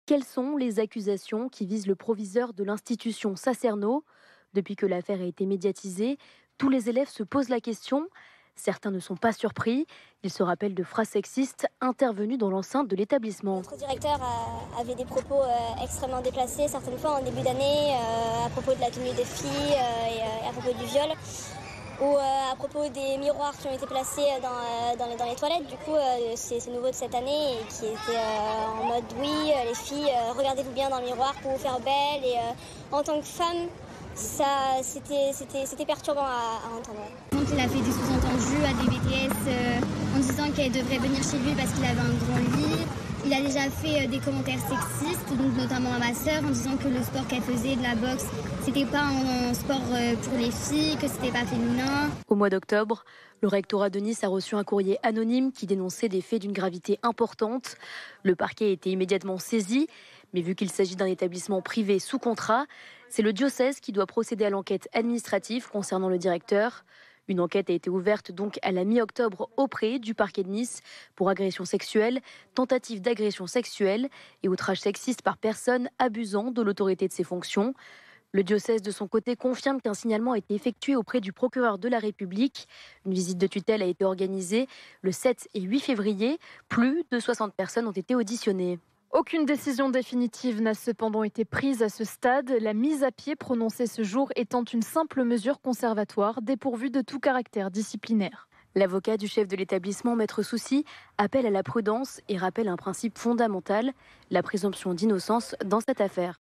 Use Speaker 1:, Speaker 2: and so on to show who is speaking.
Speaker 1: Quelles sont les accusations qui visent le proviseur de l'institution Sacerno? Depuis que l'affaire a été médiatisée, tous les élèves se posent la question. Certains ne sont pas surpris. Ils se rappellent de phrases sexistes intervenues dans l'enceinte de l'établissement.
Speaker 2: Notre directeur avait des propos extrêmement déplacés, certaines fois en début d'année, à propos de la tenue des filles et à propos du viol, ou à propos des miroirs qui ont été placés dans les toilettes. Du coup, c'est nouveau de cette année et qui était en mode oui, les filles, regardez-vous bien dans le miroir pour vous faire belle. Et en tant que femme, c'était perturbant à entendre.
Speaker 3: Donc il a fait des sous-entendus à des BTS en disant qu'elle devrait venir chez lui parce qu'il avait un grand lit. Il a déjà fait des commentaires sexistes, donc notamment à ma sœur, en disant que le sport qu'elle faisait, de la boxe, c'était pas un sport pour les filles, que c'était pas féminin.
Speaker 1: Au mois d'octobre, le rectorat de Nice a reçu un courrier anonyme qui dénonçait des faits d'une gravité importante. Le parquet a été immédiatement saisi, mais vu qu'il s'agit d'un établissement privé sous contrat, c'est le diocèse qui doit procéder à l'enquête administrative concernant le directeur. Une enquête a été ouverte donc à la mi-octobre auprès du parquet de Nice pour agression sexuelle, tentative d'agression sexuelle et outrage sexiste par personne abusant de l'autorité de ses fonctions. Le diocèse, de son côté, confirme qu'un signalement a été effectué auprès du procureur de la République. Une visite de tutelle a été organisée le 7 et 8 février. Plus de 60 personnes ont été auditionnées.
Speaker 4: Aucune décision définitive n'a cependant été prise à ce stade, la mise à pied prononcée ce jour étant une simple mesure conservatoire dépourvue de tout caractère disciplinaire.
Speaker 1: L'avocat du chef de l'établissement, Maître Soucy, appelle à la prudence et rappelle un principe fondamental, la présomption d'innocence dans cette affaire.